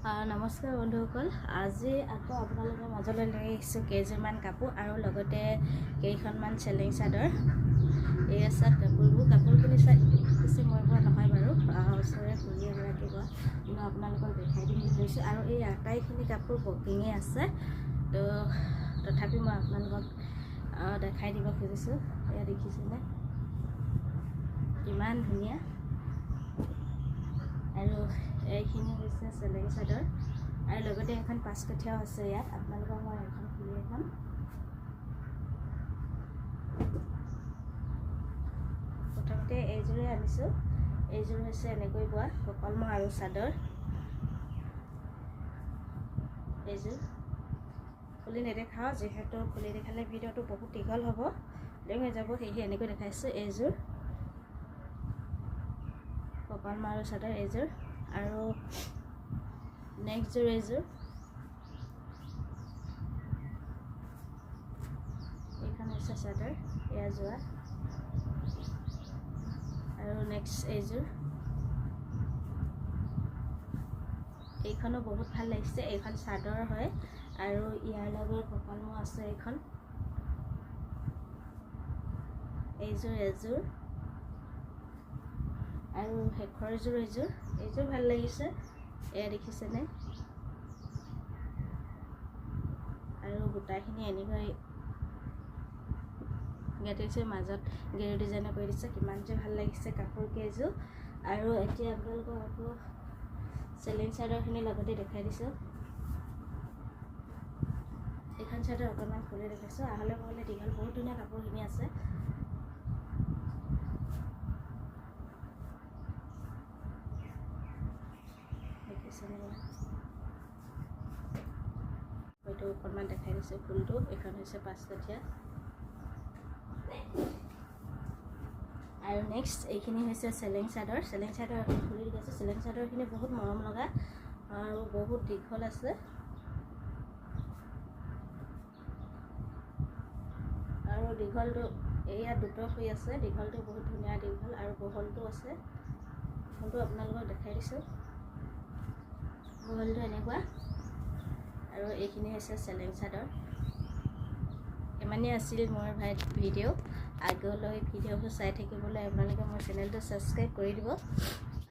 নমস্কাৰ বন্ধুসকল, আজি আকৌ আপোনালোকৰ মাজলৈ লৈ আহিছোঁ কেইযোৰমান কাপোৰ আৰু লগতে কেইখনমান চেলেং চাদৰ। এই আছে কাপোৰখিনি চাই বেছি মই বোৱা নহয় বাৰু, ওচৰৰে খুৰী এগৰাকী বোৱা, মই আপোনালোকক দেখাই দিম বুলি ভাবিছোঁ। আৰু এই আটাইখিনি কাপোৰ বুকিঙে আছে, তো তথাপি মই আপোনালোকক দেখাই দিব খুজিছোঁ। এয়া দেখিছেনে কিমান ধুনীয়া। আৰু এইখিনি হৈছে চেলেং চাদৰ আৰু লগতে এখন পাঁচকঠীয়াও আছে। ইয়াত আপোনালোকক মই এখন খুলি এখন প্ৰথমতে এইযোৰে আনিছোঁ। এইযোৰ হৈছে এনেকৈ বোৱা কলমৌ আৰু চাদৰ। এইযোৰ খুলি নেদেখাওঁ, যিহেতু খুলি দেখালে ভিডিঅ'টো বহুত দীঘল হ'ব, দেৰি হৈ যাব, সেয়েহে এনেকৈ দেখাইছোঁ। এইযোৰ কলমৌ আৰু চাদৰ এইযোৰ, আৰু নেক্সটযোৰ এইযোৰ, এইখন হৈছে চাদৰ, এয়া যোৱা, আৰু নেক্সট এইযোৰ, এইখনো বহুত ভাল লাগিছে। এইখন চাদৰ হয় আৰু ইয়াৰ লগত কলমৌ আছে। এইখন এইযোৰ এযোৰ, আৰু শেষৰযোৰ এইযোৰ ভাল লাগিছে। এয়া দেখিছেনে, আৰু বুটাখিনি এনেকৈ গাঁঠিছে, মাজত গেৰু ডিজাইনৰ কৰি দিছে, কিমান যে ভাল লাগিছে কাপোৰ কেইযোৰ। আৰু এতিয়া আপোনালোকক আকৌ চেলেং চাদৰখিনি লগতে দেখাই দিছোঁ। এইখন চাদৰ অকণমান খুলি দেখাইছোঁ, আহলে বহলে দীঘল, বহুত ধুনীয়া কাপোৰখিনি আছে। হয়তো অকণমান দেখাই দিছোঁ ফুলটো। এইখন হৈছে পাঁচকঠীয়া, আৰু নেক্সট এইখিনি হৈছে চেলেং চাদৰ। চেলেং চাদৰ খুলি দিছোঁ। চেলেং চাদৰখিনি বহুত মৰম লগা আৰু বহুত দীঘল আছে, আৰু দীঘলটো এয়া দুটা হৈ আছে। দীঘলটো বহুত ধুনীয়া দীঘল, আৰু বহলটো আছে। বহলটো আপোনালোকক দেখাই দিছোঁ, বহলটো এনেকুৱা। আৰু এইখিনি হৈছে চেলেং চাদৰ। ইমানেই আছিল মোৰ ভিডিঅ'। আগলৈ ভিডিঅ'বোৰ চাই থাকিবলৈ আপোনালোকে মোৰ চেনেলটো ছাবস্ক্ৰাইব কৰি দিব।